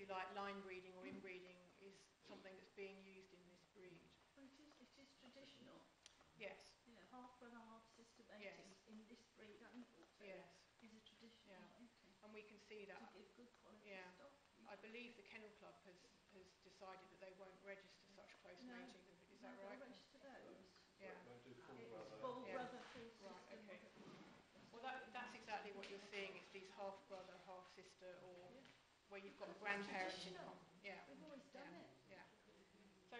you like, line breeding or inbreeding is something that's being used in this breed. Well, it is traditional. Yes. Yeah, half brother, half sister mating in this breed and also is a traditional mating. And we can see that. To give good quality stock. I believe the Kennel Club has decided that they won't register such close mating. Is that right? They register those. Yeah. It's full brother, full sister. Right, okay. Well, that's exactly what you're seeing. It's these half brother, half sister, or where you've got grandparents in common. Yeah. We've always done it. Yeah. So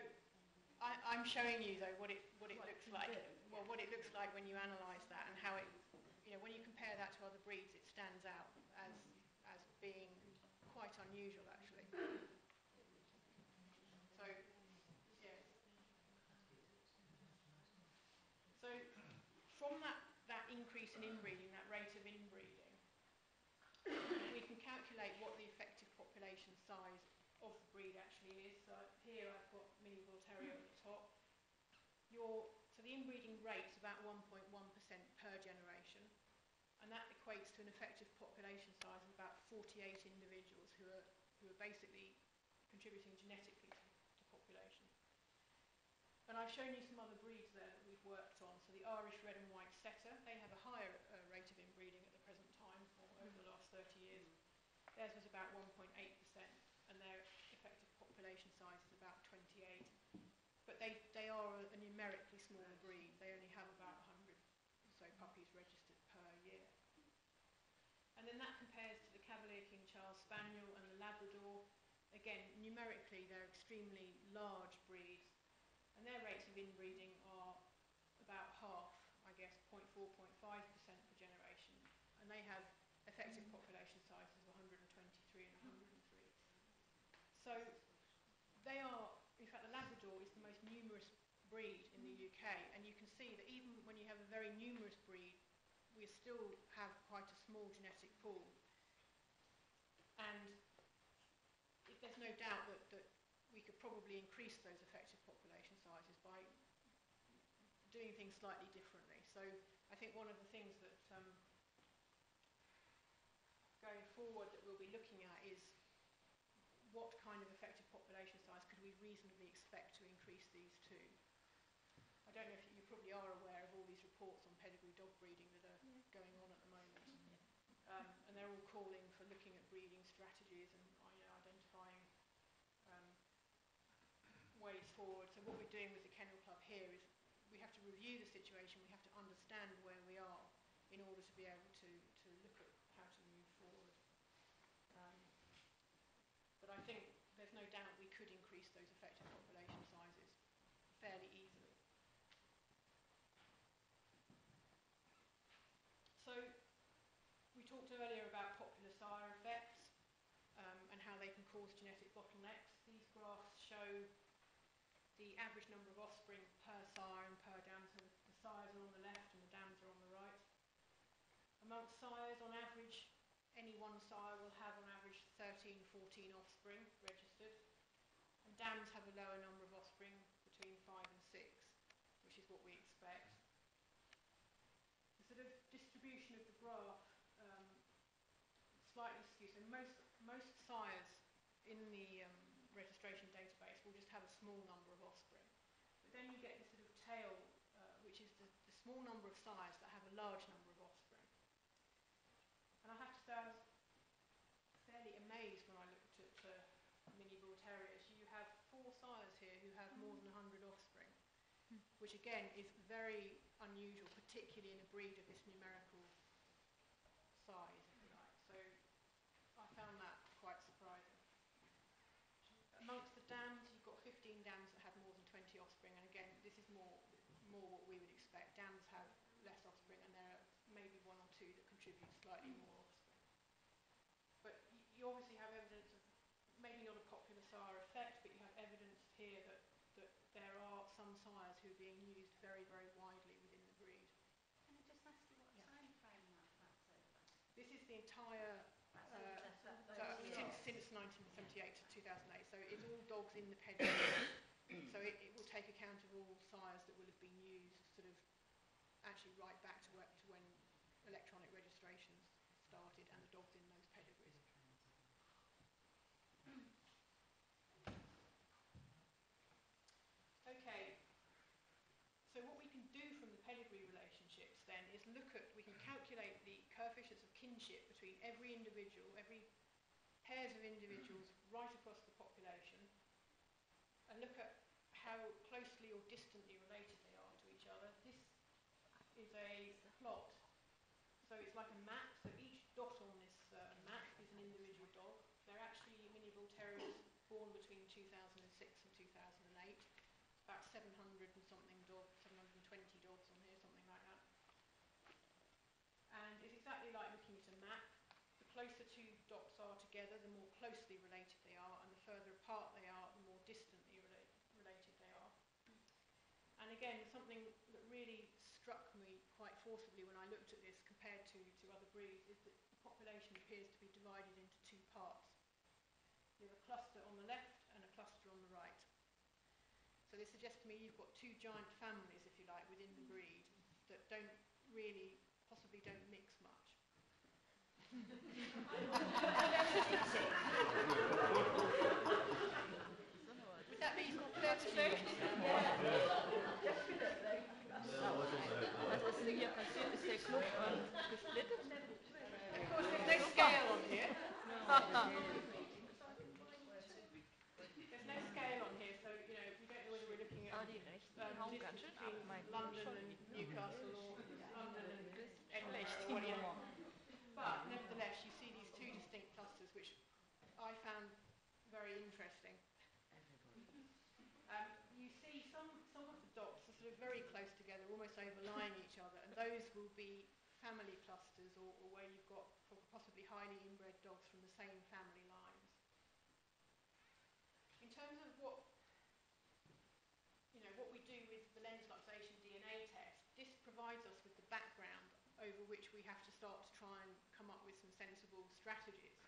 I'm showing you though what it looks like. Well, what it looks like when you analyse that, and how it, when you compare that to other breeds, it stands out as being quite unusual actually. So yes. So from that increase in inbreeding, that rate of inbreeding, we can calculate what the effective population size of the breed actually is. So here I've got Mini Bull Terrier at the top. So the inbreeding rate is about 1.1% per generation, and that equates to an effective population size of about 48 individuals who are basically contributing genetically to population. And I've shown you some other breeds there that we've worked on. So the Irish Red and White Setter, they have a higher rate of inbreeding at the present time, or over the last 30 years. Theirs was about 1.8%, and their effective population size is about 28. But they are a numerically smaller breed. They only have about 100 or so puppies registered per year. And then that compares to the Cavalier King Charles Spaniel and the Labrador. Again, numerically, they're extremely large breeds. And their rates of inbreeding are about half, I guess, 0.4, 0.5% per generation. And they have effective population sizes of 123 and 103. So they are, in fact, the Labrador is the most numerous breed in the UK. And you can see that even when you have a very numerous breed, we still have quite a small genetic pool. And there's no doubt that we could probably increase those effective population sizes by doing things slightly differently. So I think one of the things that going forward that we'll be looking at is what kind of effective population size could we reasonably expect to increase these to. I don't know if you probably are aware of all these reports on pedigree dog breeding that are going on at the moment. And they're all calling for looking at breeding strategies and identifying ways forward. So what we're doing with the Kennel Club here is we have to review the situation, we have to understand where we are in order to be able to look at how to move forward. But I think there's no doubt we could increase those effective population sizes fairly easily. So we talked earlier about popular sire effects and how they can cause genetic bottlenecks. These graphs show the average number of offspring per sire and per dam. So the sires are on the left and the dams are on the right. Amongst sires, on average, any one sire will have on average 13, 14 offspring registered. And dams have a lower number of offspring, between 5 and 6, which is what we expect. The sort of distribution of the graph slightly skewed. So most sires in the registration database will just have a small number of offspring. But then you get this sort of tail, which is the small number of sires that have a large number of offspring. And I have to say I was fairly amazed when I looked at Mini Bull Terriers. You have 4 sires here who have more than 100 offspring, which again is very unusual, particularly in a breed of this numerical size, if you like. So I found that quite surprising. Amongst the dams, you've got 15 dams that have more than 20 offspring, and again, this is more what we would expect. Dams have less offspring, and there are maybe 1 or 2 that contribute slightly more offspring. But you obviously have evidence of, maybe not a popular sire effect, but you have evidence here that there are some sires who are being used very, very widely within the breed. Can I just ask you what time frame that's over? This is the entire since 1978 to 2008, so it's all dogs in the pedigree. So it will take account of all sires that will have been used, sort of actually right back to when electronic registrations started and the dogs in those pedigrees. between every individual, every pairs of individuals right across the population, and look at how closely or distantly related they are to each other. This is a plot. So it's like a map. So each dot on this map is an individual dog. They're actually mini bull terriers born between 2006 and 2008. About 700 and something dogs, 720 dogs on here, something like that. And it's exactly like looking at a map. The closer two dots are together, the more closely related they are, and the further apart they are, the more distantly related they are. And again, something that really struck me quite forcibly when I looked at this compared to other breeds is that the population appears to be divided into two parts. You have a cluster on the left and a cluster on the right. So this suggests to me you've got two giant families, if you like, within the breed that possibly don't mix much. Would that be fair to say? Was ist denn hier passiert? Ist der Club gesplittet? Of course, there's no scale on here. There's no scale on here, so you know we don't know whether we're looking at Die Rechten hauen ganz schön ab, mein London and Newcastle or London and Edinburgh or whatever. But nevertheless, you see these two distinct clusters, which I found very interesting. You see some of the dots are sort of very close together, almost overlying each other, and those will be family clusters or where you've got possibly highly inbred dogs from the same family lines. In terms of what we do with the lens luxation DNA test, this provides us with the background over which we have to start to try and come up with some sensible strategies.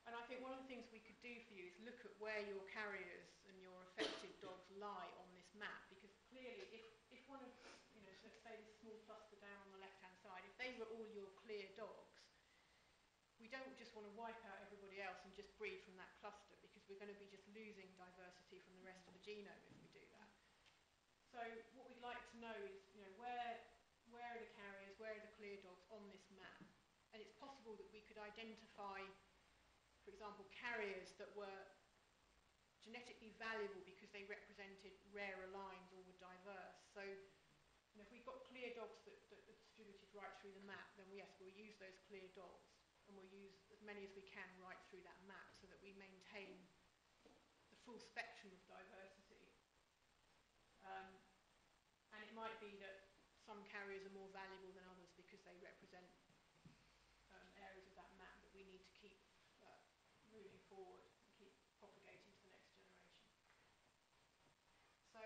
And I think one of the things we could do for you is look at where your carriers and your affected dogs lie on this map, because clearly if one of, let's say this small cluster down on the left-hand side, if they were all your clear dogs, we don't just want to wipe out everybody else and just breed from that cluster, because we're going to be just losing diversity from the rest of the genome if we do that. So what we'd like to know is, where are the carriers, where are the clear dogs on this map? And it's possible that we could identify, for example, carriers that were genetically valuable because they represented rarer lines or were diverse. So if we've got clear dogs that are distributed right through the map, then yes, we'll use those clear dogs, and we'll use as many as we can right through that map so that we maintain the full spectrum of diversity. And it might be that some carriers are more valuable than others because they represent areas of that map that we need to keep moving forward and keep propagating to the next generation. So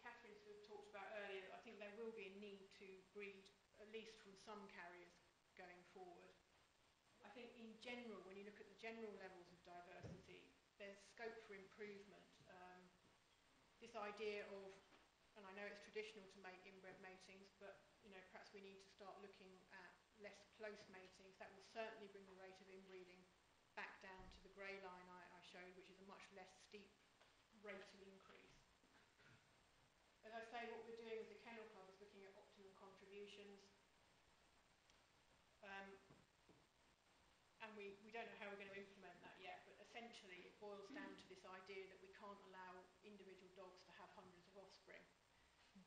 Catherine sort of talked about earlier, I think there will be a need to breed at least from some carriers going forward. I think in general, when you look at the general levels of diversity, there's scope for improvement. This idea of, and I know it's traditional to make inbred matings, but perhaps we need to start looking at less close matings. That will certainly bring the rate of inbreeding back down to the grey line I showed, which is a much less steep rate of increase. As I say, what we're doing with the Kennel Club is looking at optimum contributions. And we don't know how we're going to implement that yet, but essentially it boils down to this idea that we can't allow individual dogs to have hundreds of offspring.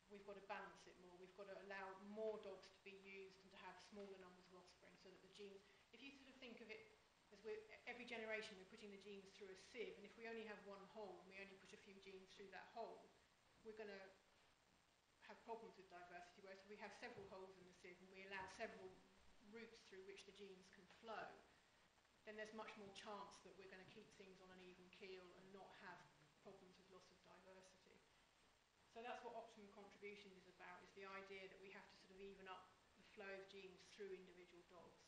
We've got to balance it more. We've got to allow more dogs to be used and to have smaller numbers of offspring so that the genes, if you sort of think of it as every generation we're putting the genes through a sieve, and if we only have one hole and we only put a few genes through that hole, we're going to have problems with diversity, whereas if we have several holes in the sieve and we allow several routes through which the genes can flow, then there's much more chance that we're going to keep things on an even keel and not have problems with loss of diversity. So that's what optimum contributions is about, is the idea that we have to sort of even up the flow of genes through individual dogs.